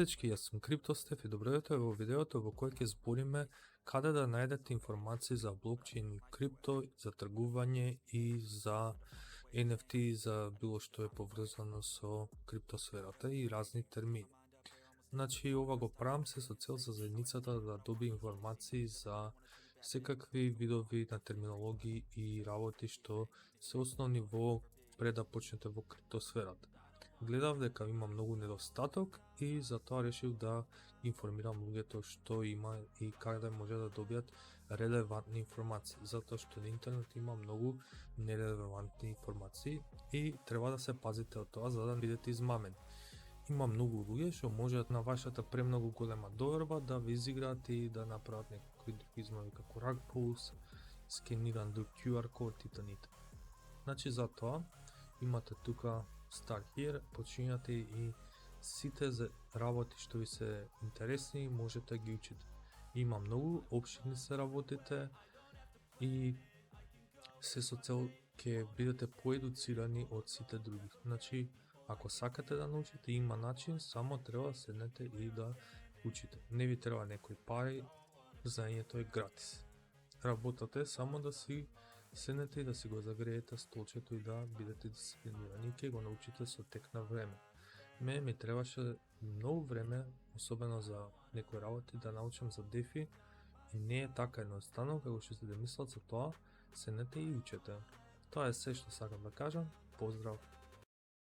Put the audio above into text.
дечки, јас сум Криптостеф и добро дојдовте во видеото во кој ќе збориме каде да најдете информации за блокчейн и крипто, за тргување и за NFT, за било што е поврзано со криптосферата и разни термини. Значи, ова го правам се со цел за заедницата да доби информации за секакви видови на терминологии и работи што се основни во пред да почнете во криптосферата. Гледав дека има многу недостаток и затоа решив да информирам луѓето што има и каде може да добијат релевантни информации, затоа што на интернет има многу нерелевантни информации и треба да се пазите од тоа за да бидете измамени. Има многу луѓе што можат на вашата премногу голема доверба да ви изиграат и да направат некакви други измами како rug pulls, скениран друг QR код и т.н. Значи затоа имате тука Start Here, почињате и сите работи што ви се интересни можете да ги учите. Има многу опширни се работите и се со цел ќе бидете поедуцирани од сите други. Значи, ако сакате да научите, има начин, само треба да седнете и да учите. Не ви треба некои пари, знаењето е гратис. Работата е само да си седнете и да си го загреете столчето и да бидете дисциплинирани, ќе го научите со тек на време. Мене ми требаше многу време, особено за некои работи, да научам за DeFi и не е така едноставно како што сте мислат, за тоа седнете и учете. Тоа е се што сакам да кажам. Поздрав!